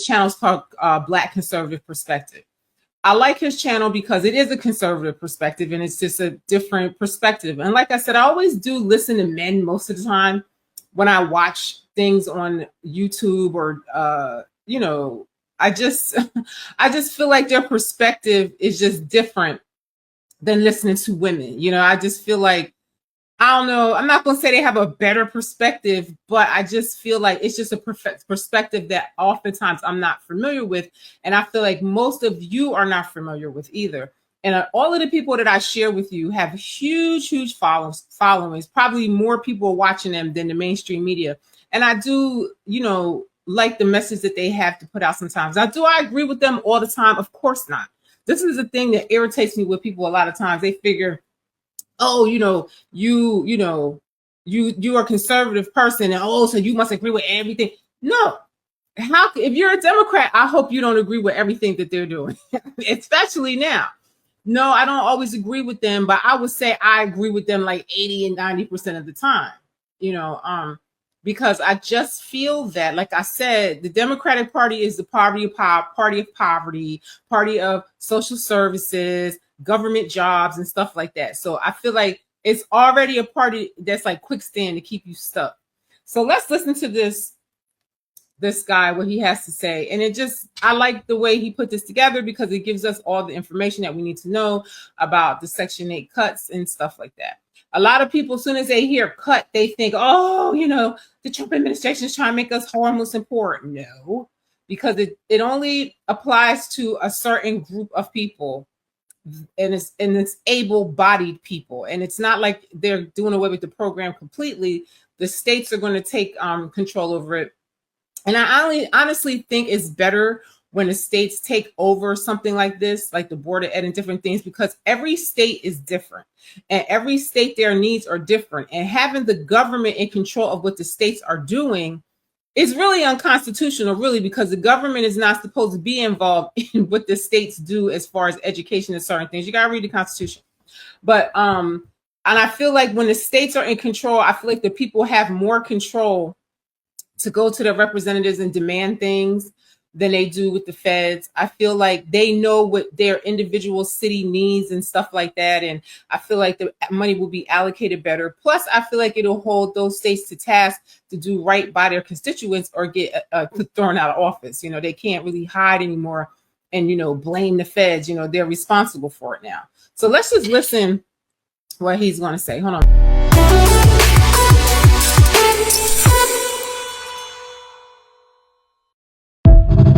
channel's called Black Conservative Perspective. I like his channel because it is a conservative perspective and it's just a different perspective. And like I said, I always do listen to men most of the time when I watch things on YouTube or I just I just feel like their perspective is just different than listening to women. I just feel like, I don't know, I'm not going to say they have a better perspective, but I just feel like it's just a perspective that oftentimes I'm not familiar with. And I feel like most of you are not familiar with either. And all of the people that I share with you have huge followings, probably more people watching them than the mainstream media. And I do, like the message that they have to put out sometimes. Do I agree with them all the time? Of course not. This is the thing that irritates me with people a lot of times. They figure, oh, you are a conservative person, and so you must agree with everything. No. If you're a Democrat, I hope you don't agree with everything that they're doing, especially now. No, I don't always agree with them, but I would say I agree with them like 80 and 90% of the time, because I just feel that, like I said, the Democratic Party is the party of poverty, party of social services, government jobs, and stuff like that. So I feel like it's already a party that's like quicksand to keep you stuck. So let's listen to this guy, what he has to say. And I like the way he put this together because it gives us all the information that we need to know about the Section 8 cuts and stuff like that. A lot of people, as soon as they hear cut, they think, the Trump administration is trying to make us homeless and poor. No, because it only applies to a certain group of people, and it's able-bodied people. And it's not like they're doing away with the program completely. The states are going to take control over it. And I honestly think it's better when the states take over something like this, like the Board of Ed and different things, because every state is different and every state, their needs are different. And having the government in control of what the states are doing is really unconstitutional, really, because the government is not supposed to be involved in what the states do as far as education and certain things. You got to read the Constitution. But, and I feel like when the states are in control, I feel like the people have more control to go to their representatives and demand things than they do with the feds. I feel like they know what their individual city needs and stuff like that. And I feel like the money will be allocated better. Plus, I feel like it'll hold those states to task to do right by their constituents or get thrown out of office. They can't really hide anymore and, blame the feds. They're responsible for it now. So let's just listen what he's going to say. Hold on.